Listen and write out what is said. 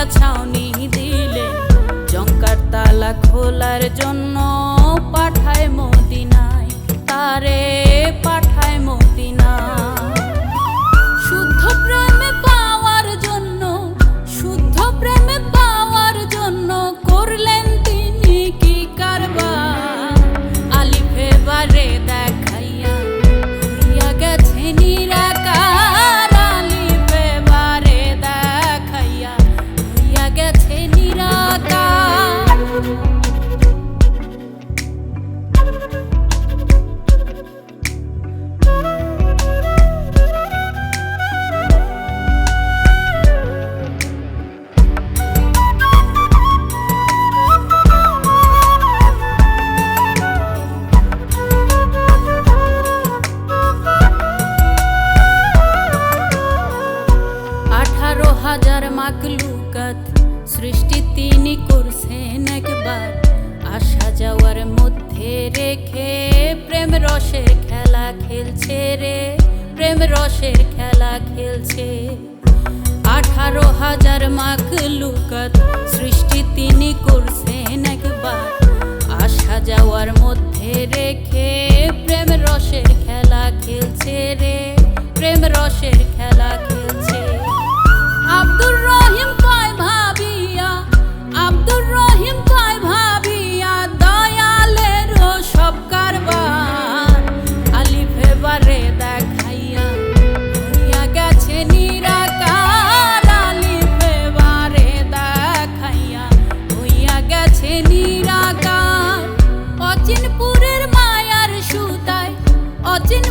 গিয়া ছাউনি দিলেন, জঙ্কার তালা খোলার জন্য পাঠায় মদিনায়, তারে পাঠায় মদিনায়। শুদ্ধ প্রেমে পাওয়ার জন্য, শুদ্ধ প্রেমে পাওয়ার জন্য করলেন তিনি কি কারবার। আলিফে বারে দেখাইয়া হইয়া গেছে নিরাকার, আলিফে বারে দেখাইয়া হইয়া গেছে নিরাকার। 18,000 মাখলুকাত সৃষ্টি তিনি করছেন একবার, আসা যাওয়ার মধ্যে রেখে প্রেম রসের খেলা খেলছে রে, প্রেম রসের খেলা খেলছে। 18,000 মাখলুকাত সৃষ্টি তিনি করছেন একবার, আসা যাওয়ার মধ্যে রেখে প্রেম রসের খেলা খেলছে রে, প্রেম রসের খেলা খেলছে। আব্দুর রহিম কয় ভাবিয়া, আব্দুর রহিম কয় ভাবিয়া দয়ালের সব কারবার। আলিফে বারে দেখাইয়া হইয়া গেছে নিরাকার, আলিফে বারে দেখাইয়া হইয়া গেছে নিরাকার। অচিনপুরের মায়ার সুতায়, অচিন